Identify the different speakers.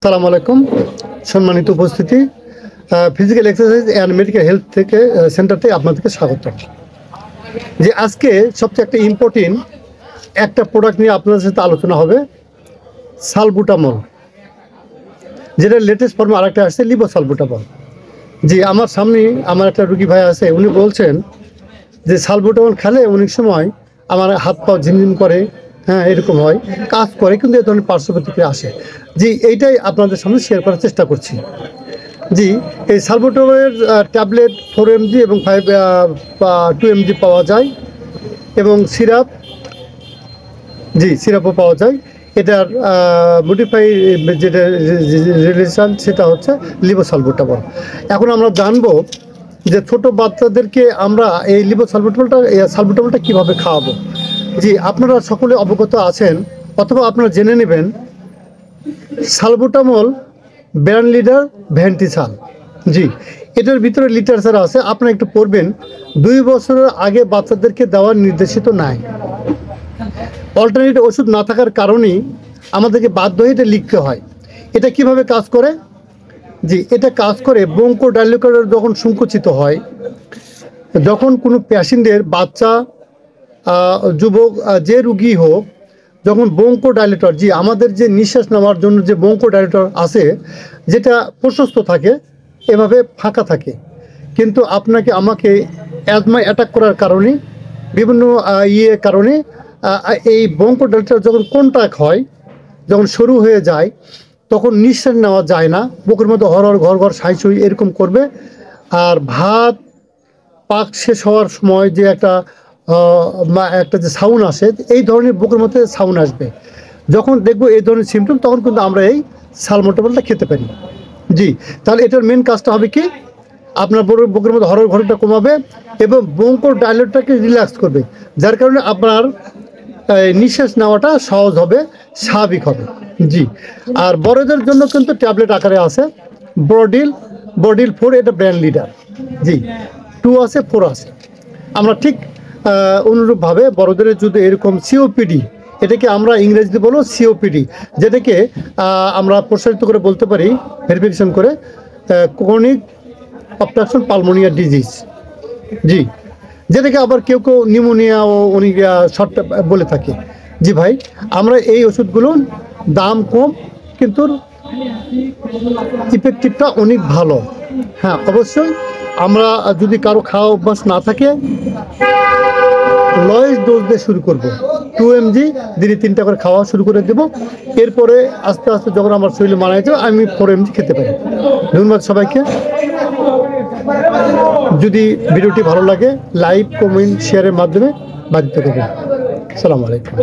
Speaker 1: আসসালামু আলাইকুম সম্মানিত উপস্থিতি physical exercise and medical health থেকে সেন্টার থেকে আপনাদেরকে স্বাগত। যে আজকে সবচেয়ে একটা ইম্পর্টেন্ট একটা প্রোডাক্ট নিয়ে আপনাদের সাথে আলোচনা হবে, সালবুটামল, যেটা লেটেস্ট ফর্মে আরেকটা আসছে লিভোসালবুটামল। জি, আমার সামনে আমার একটা রুগী ভাই আছে, উনি বলছেন যে সালবুটামল খেলে অনেক সময় আমার হাত পা ঝিমঝিম করে, হ্যাঁ এরকম হয়, কাজ করে, কিন্তু এই ধরনের পার্শ্ব প্রতিক্রিয়া আসে। জি, এইটাই আপনাদের সামনে শেয়ার করার চেষ্টা করছি। জি, এই সালবুটামলের ট্যাবলেট 4 mg এবং 2 mg পাওয়া যায়, এবং সিরাপ, জি সিরাপও পাওয়া যায়। এটার মডিফাই যেটা রিলেশন সেটা হচ্ছে লিভোসালবুটামল। এখন আমরা জানবো যে ছোট বাচ্চাদেরকে আমরা এই সালবুটামলটা কীভাবে খাওয়াবো। জি, আপনারা সকলে অবগত আছেন অথবা আপনারা জেনে নেবেন, সালবুটামল ব্র্যান্ড লিডার ভ্যান্টিসাল। জি, এটার ভিতরে লিটারেচার আছে, আপনারা একটু পড়বেন। 2 বছরের আগে বাচ্চাদেরকে দেওয়ার নির্দেশিত নাই। অল্টারনেট ওষুধ না থাকার কারণেই আমাদেরকে বাধ্য হয়ে এটা লিখতে হয়। এটা কিভাবে কাজ করে? জি, এটা কাজ করে ব্রঙ্কোডাইলেটর যখন সংকুচিত হয়, যখন কোনো পেশেন্টের বাচ্চা, যুবক, যে রুগী হোক, যখন ব্রঙ্কোডাইলেটর, জি আমাদের যে নিঃশ্বাস নেওয়ার জন্য যে ব্রঙ্কোডাইলেটর আছে, যেটা প্রশস্ত থাকে, এভাবে ফাঁকা থাকে, কিন্তু আপনাকে আমাকে অ্যাজমা অ্যাটাক করার কারণে, বিভিন্ন কারণে এই ব্রঙ্কোডাইলেটর যখন কন্ট্রাক্ট হয়, যখন শুরু হয়ে যায়, তখন নিঃশ্বাস নেওয়া যায় না, বুকের মধ্যে হরহর ঘর ঘর সাই সুই এরকম করবে। আর ভাত পাক শেষ হওয়ার সময় যে একটা যে সাউন্ড আসে, এই ধরনের বুকের মধ্যে সাউন্ড আসবে। যখন দেখবো এই ধরনের সিমটম, তখন কিন্তু আমরা এই সালবুটামলটা খেতে পারি। জি, তাহলে এটার মেন কাজটা হবে কি, আপনার বুকের মধ্যে হরহর ঘরটা কমাবে এবং ব্রঙ্কোডাইলেটরটাকে রিল্যাক্স করবে, যার কারণে আপনার নিঃশ্বাস নেওয়াটা সহজ হবে, স্বাভাবিক হবে। জি, আর বড়দের জন্য কিন্তু ট্যাবলেট আকারে আছে, বডিল 4, এটা ব্র্যান্ড লিডার। জি, 2 আছে, 4 আছে। আমরা ঠিক অনুরূপভাবে বড়দের যদি এরকম সিওপিডি, এটাকে আমরা ইংরেজিতে বলবো সিওপিডি, যেটাকে আমরা প্রসারিত করে বলতে পারি, ভেরিফিকেশন করে, ক্রনিক অবস্ট্রাকশন পালমোনিয়া ডিজিজ। জি, যেটাকে আবার কেউ কেউ নিউমোনিয়া ও অনেক শর্ট বলে থাকে। জি ভাই, আমরা এই ওষুধগুলো দাম কম, কিন্তু ইফেক্টিভটা অনেক ভালো। হ্যাঁ, অবশ্যই আমরা যদি কারো খাওয়া অভ্যাস না থাকে, লয়েস্ট ডোজ দিয়ে শুরু করব, 2 mg দিনে 3টা করে খাওয়া শুরু করে দেব। এরপরে আস্তে আস্তে যখন আমার শরীরে মারা যাবে, আমি 4 mg খেতে পারি। ধন্যবাদ সবাইকে। যদি ভিডিওটি ভালো লাগে, লাইক, কমেন্ট, শেয়ারের মাধ্যমে বাধিত করবেন। আসসালামু আলাইকুম।